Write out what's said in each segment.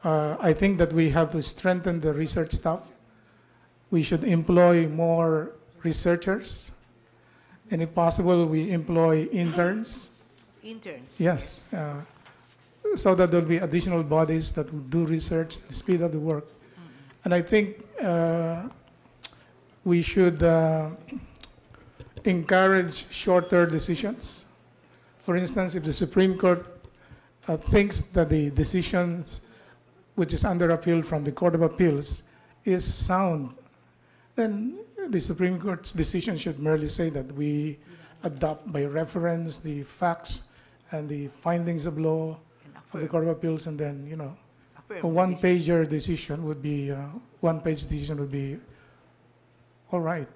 I think that we have to strengthen the research staff. We should employ more researchers, and if possible, we employ interns. Interns. Yes, so that there'll be additional bodies that will do research, speed up the work. And I think we should encourage shorter decisions. For instance, if the Supreme Court thinks that the decision which is under appeal from the Court of Appeals is sound, then the Supreme Court's decision should merely say that we adopt by reference the facts and the findings of law of the Court of Appeals, and then, you know, a one-pager decision would be, one-page decision would be all right,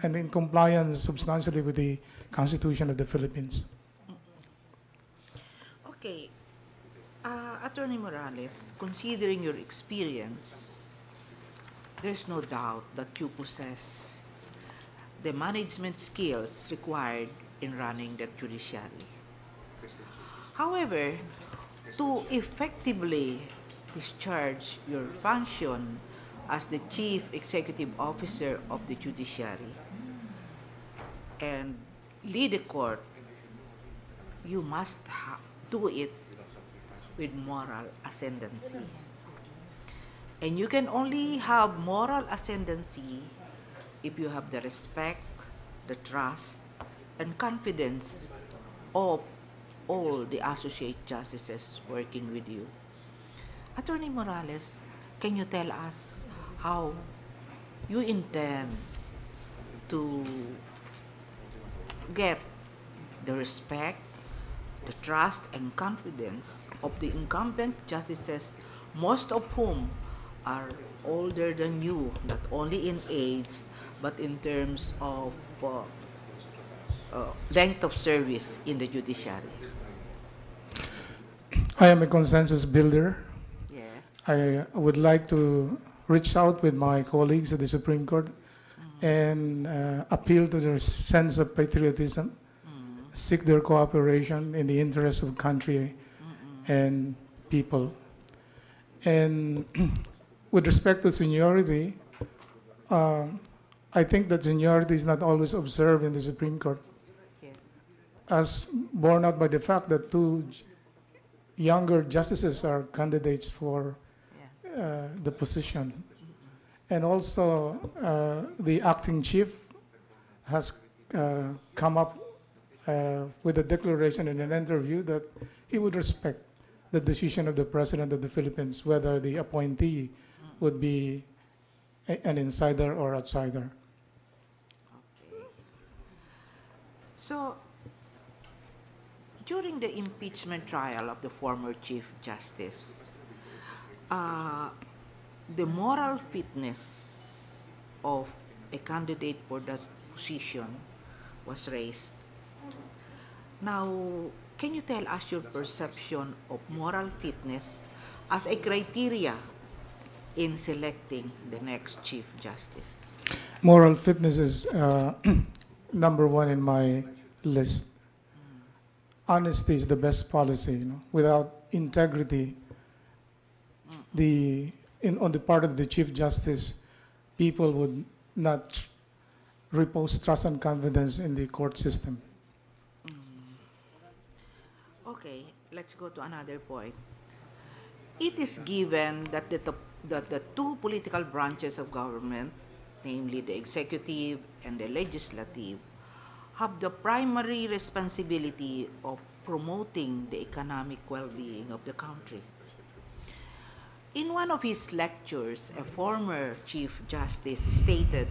and in compliance substantially with the Constitution of the Philippines. Okay. Attorney Morales, considering your experience, there's no doubt that you possess the management skills required in running the judiciary. However, to effectively discharge your function as the Chief Executive Officer of the judiciary and lead the court, you must do it with moral ascendancy. And you can only have moral ascendancy if you have the respect, the trust, and confidence of all the associate justices working with you. Attorney Morales, can you tell us how you intend to get the respect, the trust, and confidence of the incumbent justices, most of whom are older than you, not only in age, but in terms of length of service in the judiciary? I am a consensus builder. Yes. I would like to reach out with my colleagues at the Supreme Court and appeal to their sense of patriotism, seek their cooperation in the interest of country and people. And with respect to seniority, I think that seniority is not always observed in the Supreme Court, Yes. as borne out by the fact that two younger justices are candidates for the position. And also, the acting chief has come up with a declaration in an interview that he would respect the decision of the President of the Philippines, whether the appointee would be an insider or outsider. Okay. So, during the impeachment trial of the former Chief Justice, the moral fitness of a candidate for that position was raised. Now, can you tell us your perception of moral fitness as a criteria in selecting the next Chief Justice? Moral fitness is number one in my list. Honesty is the best policy. You know? Without integrity, on the part of the Chief Justice, people would not repose trust and confidence in the court system. Okay, let's go to another point. It is given that the two political branches of government, namely the executive and the legislative, have the primary responsibility of promoting the economic well-being of the country. In one of his lectures, a former Chief Justice stated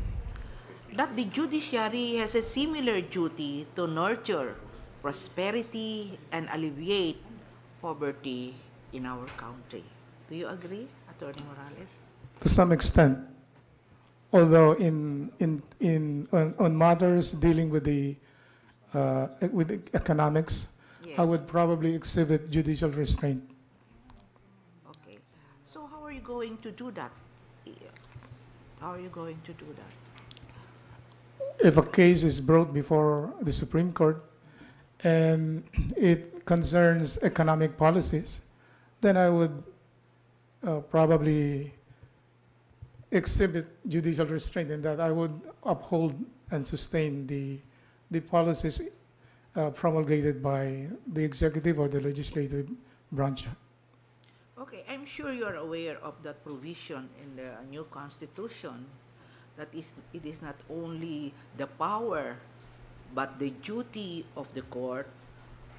that the judiciary has a similar duty to nurture prosperity and alleviate poverty in our country. Do you agree, Attorney Morales? To some extent, although on matters dealing with the economics, Yes. I would probably exhibit judicial restraint. Okay. So how are you going to do that? How are you going to do that? If a case is brought before the Supreme Court and it concerns economic policies, then I would probably exhibit judicial restraint in that I would uphold and sustain the policies promulgated by the executive or the legislative branch. Okay, I'm sure you're aware of that provision in the new constitution that it is not only the power but the duty of the court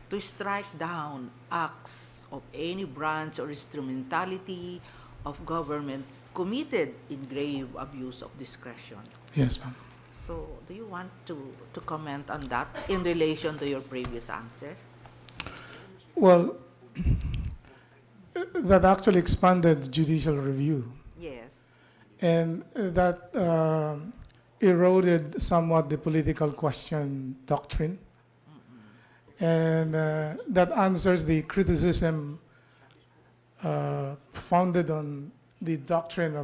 to strike down acts of any branch or instrumentality of government committed in grave abuse of discretion. Yes, ma'am. So, do you want to comment on that in relation to your previous answer? Well, that actually expanded judicial review, Yes. and that eroded somewhat the political question doctrine, and that answers the criticism founded on the doctrine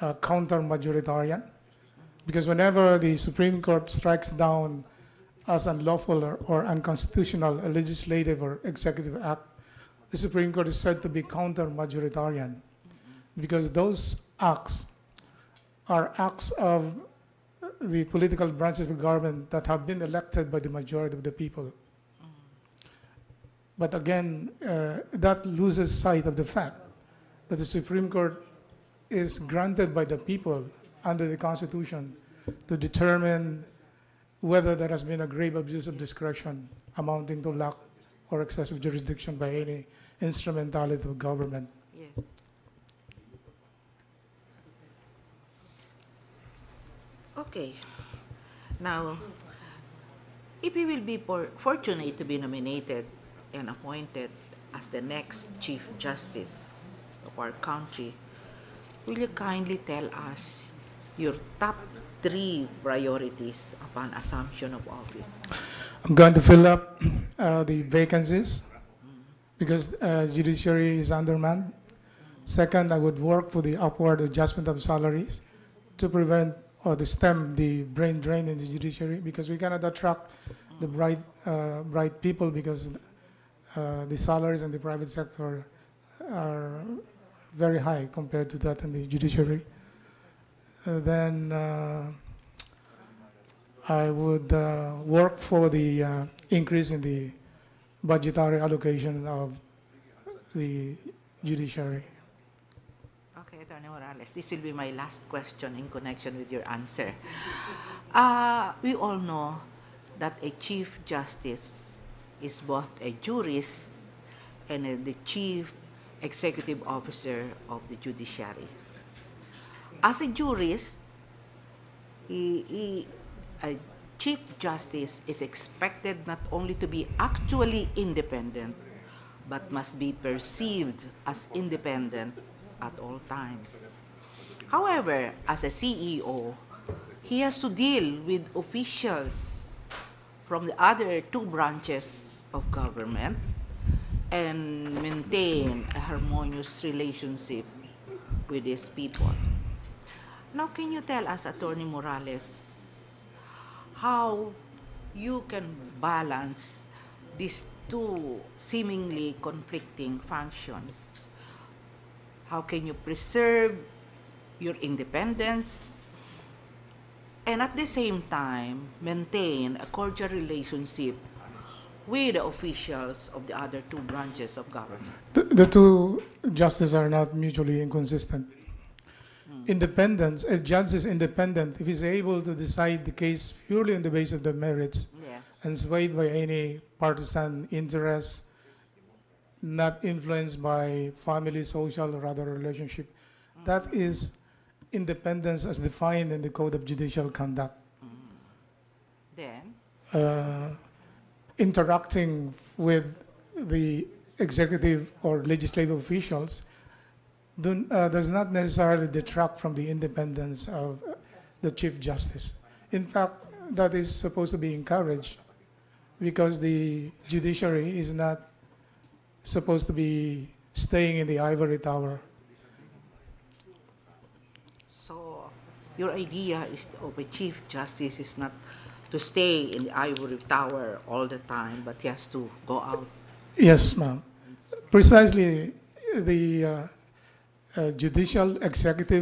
of counter-majoritarian, because whenever the Supreme Court strikes down as unlawful or unconstitutional a legislative or executive act, the Supreme Court is said to be counter-majoritarian, because those acts are acts of the political branches of government that have been elected by the majority of the people. But again, that loses sight of the fact that the Supreme Court is granted by the people under the Constitution to determine whether there has been a grave abuse of discretion amounting to lack or excessive jurisdiction by any instrumentality of government. Yes. Okay. Now, if you will be fortunate to be nominated and appointed as the next Chief Justice of our country, will you kindly tell us your top 3 priorities upon assumption of office? I'm going to fill up the vacancies because judiciary is undermanned. Second, I would work for the upward adjustment of salaries to prevent or to stem the brain drain in the judiciary, because we cannot attract the bright people because the salaries in the private sector are very high compared to that in the judiciary. Then I would work for the increase in the budgetary allocation of the judiciary. Okay, Attorney Morales, this will be my last question in connection with your answer. We all know that a Chief Justice is both a jurist and the Chief Executive Officer of the judiciary. As a jurist, a Chief Justice is expected not only to be actually independent, but must be perceived as independent at all times. However, as a CEO, he has to deal with officials from the other 2 branches of government and maintain a harmonious relationship with these people. Now, can you tell us, Attorney Morales, how you can balance these 2 seemingly conflicting functions? How can you preserve your independence and at the same time maintain a cordial relationship with the officials of the other 2 branches of government? The 2 justices are not mutually inconsistent. Independence, a judge is independent if he's able to decide the case purely on the basis of the merits, Yes. and swayed by any partisan interests, not influenced by family, social, or other relationship. That is independence as defined in the Code of Judicial Conduct. Then, Interacting with the executive or legislative officials does not necessarily detract from the independence of the Chief Justice. In fact, that is supposed to be encouraged, because the judiciary is not supposed to be staying in the ivory tower. so your idea is of a Chief Justice is not to stay in the ivory tower all the time, but he has to go out. Yes, ma'am. Precisely, the judicial executive